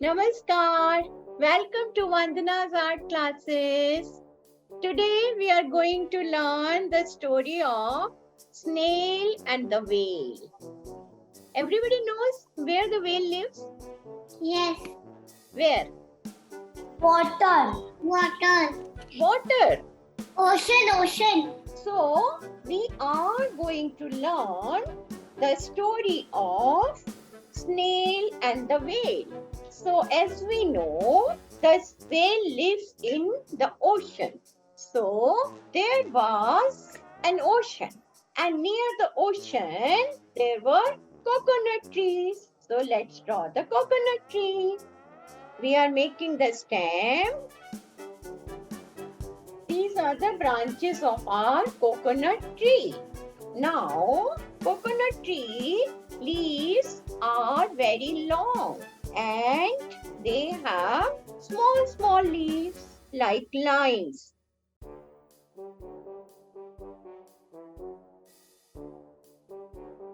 Namaskar. Welcome to Vandana's art classes. Today we are going to learn the story of Snail and the Whale. Everybody knows where the whale lives? Yes. Where? Water. Water. Water. Ocean. So we are going to learn the story of Snail and the Whale. So as we know, the whale lives in the ocean. So there was an ocean, and near the ocean there were coconut trees. So let's draw the coconut tree. We are making the stem. These are the branches of our coconut tree. Now, coconut tree leaves are very long and they have small leaves like lines.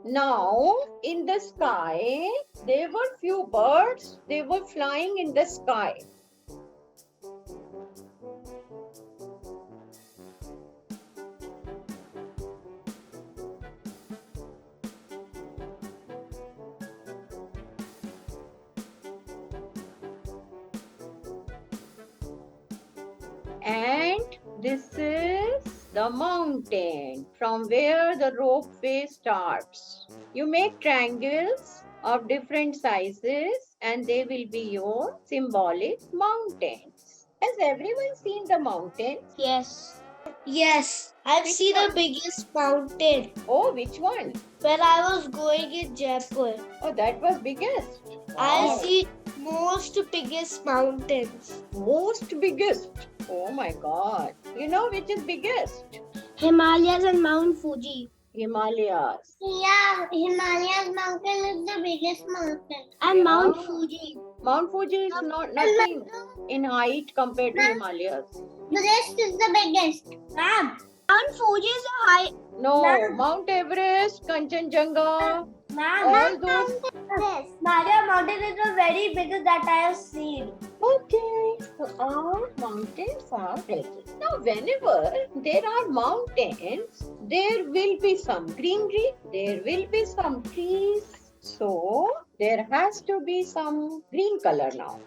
Now, in the sky, there were few birds. They were flying in the sky. And this is the mountain from where the ropeway starts. You make triangles of different sizes and they will be your symbolic mountains. Has everyone seen the mountains? Yes. I've Which seen one? the biggest mountain Oh, which one? when I was going in Jaipur. Oh, that was biggest. I Wow. see most biggest mountains. Most biggest. Oh my God. You know which is biggest? Himalayas and Mount Fuji. Himalayas. Yeah, Himalayas mountain is the biggest mountain. And And Mount Mount Fuji. Mount Fuji is nothing in height compared to Himalayas. The rest is the biggest. Ma'am, Mount Fuji is a high. No, Ma'am. Mount Everest, Kanchenjunga, Ma'am, all those. Himalaya mountain is the very biggest that I have seen. Okay, so our mountains are places. Now, whenever there are mountains, there will be some greenery, there will be some trees. So, there has to be some green color now.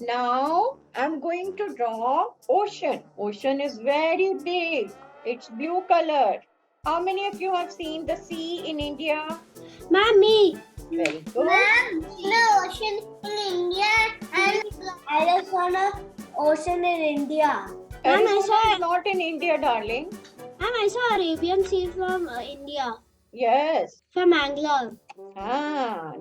Now, I'm going to draw ocean. Ocean is very big. It's blue color. How many of you have seen the sea in India? Ma'am, me. Very good. Ma'am, the ocean in India and I just saw the ocean in India. Ma'am, I Arizona saw. is not in India, darling. Ma'am, I saw Arabian Sea from India, Yes. from Bangalore.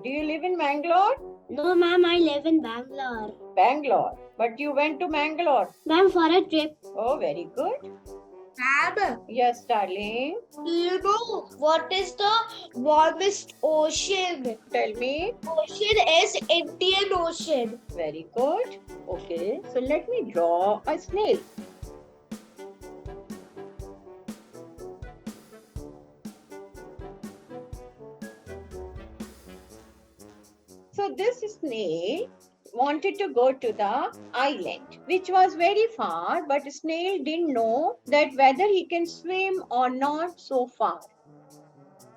Do you live in Mangalore? No, ma'am, I live in Bangalore. Bangalore. But you went to Mangalore. Ma'am, for a trip. Oh, very good. Ma'am, Yes, darling. do you know what is the warmest ocean? Tell me. Ocean is Indian Ocean. Very good. Okay, so let me draw a snail. So this snail wanted to go to the island, which was very far, but snail didn't know that whether he can swim or not so far.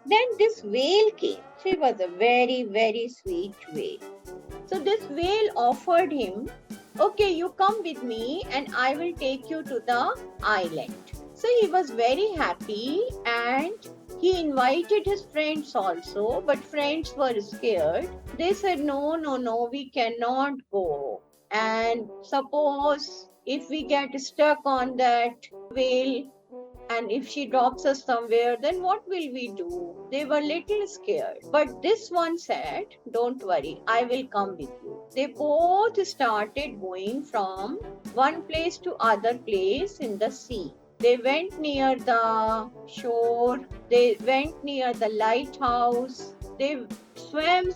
Then this whale came. She was a very sweet whale. So this whale offered him, okay, you come with me and I will take you to the island. So he was very happy and he invited his friends also, but friends were scared. They said, no, we cannot go. And suppose if we get stuck on that whale and if she drops us somewhere, then what will we do? They were little scared. But this one said, don't worry, I will come with you. They both started going from one place to other place in the sea. They went near the shore. They went near the lighthouse. They swam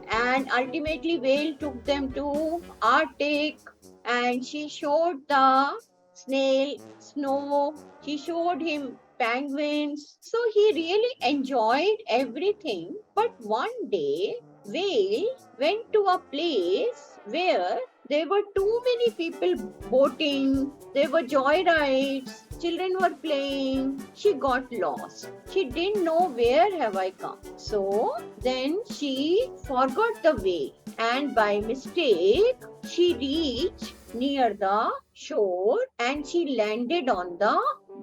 and ultimately whale took them to Arctic and she showed the snail snow. She showed him penguins. So he really enjoyed everything. But one day, Whale went to a place where there were too many people boating, there were joy rides, children were playing. She got lost. She didn't know where have I come. So then she forgot the way, and by mistake she reached near the shore and she landed on the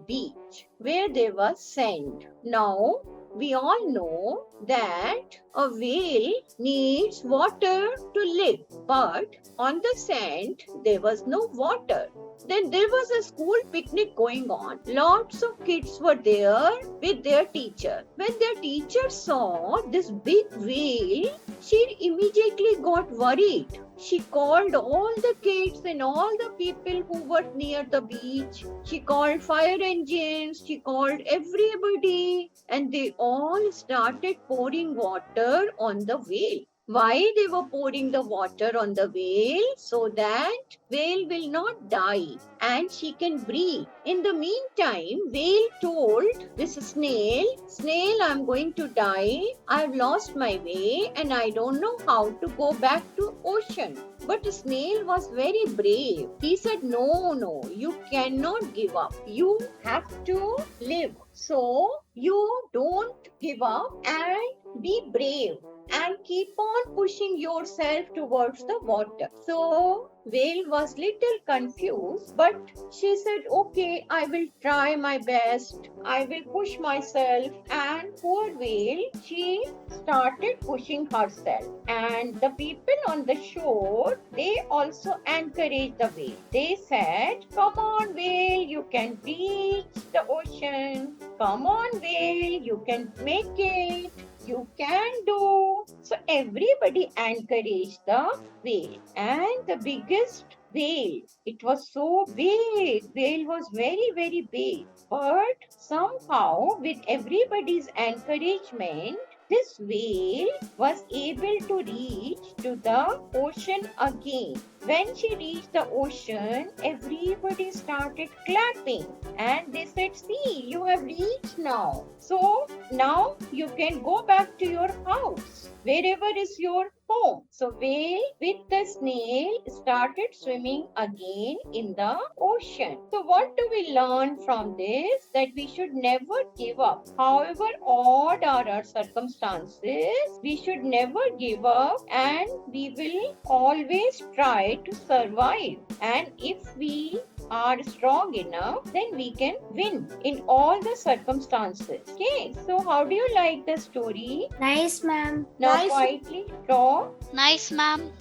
beach where there was sand. Now we all know that a whale needs water to live, but on the sand there was no water. Then there was a school picnic going on. Lots of kids were there with their teacher. When their teacher saw this big whale, she immediately got worried. She called all the kids and all the people who were near the beach. She called fire engines. She called everybody, and they all started pouring water on the whale. Why they were pouring the water on the whale? So that whale will not die and she can breathe. In the meantime, whale told this snail, Snail, I'm going to die. I've lost my way and I don't know how to go back to ocean. But snail was very brave. He said, no, you cannot give up. You have to live. So you don't give up and be brave and keep on pushing yourself towards the water. So whale was little confused, but she said, okay, I will try my best. I will push myself. And poor whale, she started pushing herself. And the people on the shore, they also encouraged the whale. They said, come on whale, you can reach the ocean. Come on whale, you can make it. You can do. So everybody encouraged the whale. And the biggest whale, it was so big. Whale was very, very big. But somehow, with everybody's encouragement, this whale was able to reach to the ocean again. When she reached the ocean, everybody started clapping and they said, see, you have reached now. So now you can go back to your house, wherever is your home. So whale with the snail started swimming again in the ocean. So what do we learn from this? That we should never give up. However odd are our circumstances, we should never give up and we will always try to survive. And if we are strong enough, then we can win in all the circumstances. Okay, so how do you like the story? Nice, ma'am. Now Nice. quietly draw. Nice, ma'am.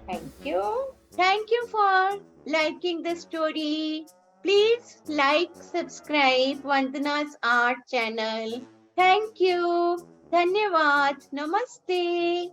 Thank you. Thank you for liking the story. Please like, subscribe Vandana's Art channel. Thank you. Dhanyavad. Namaste.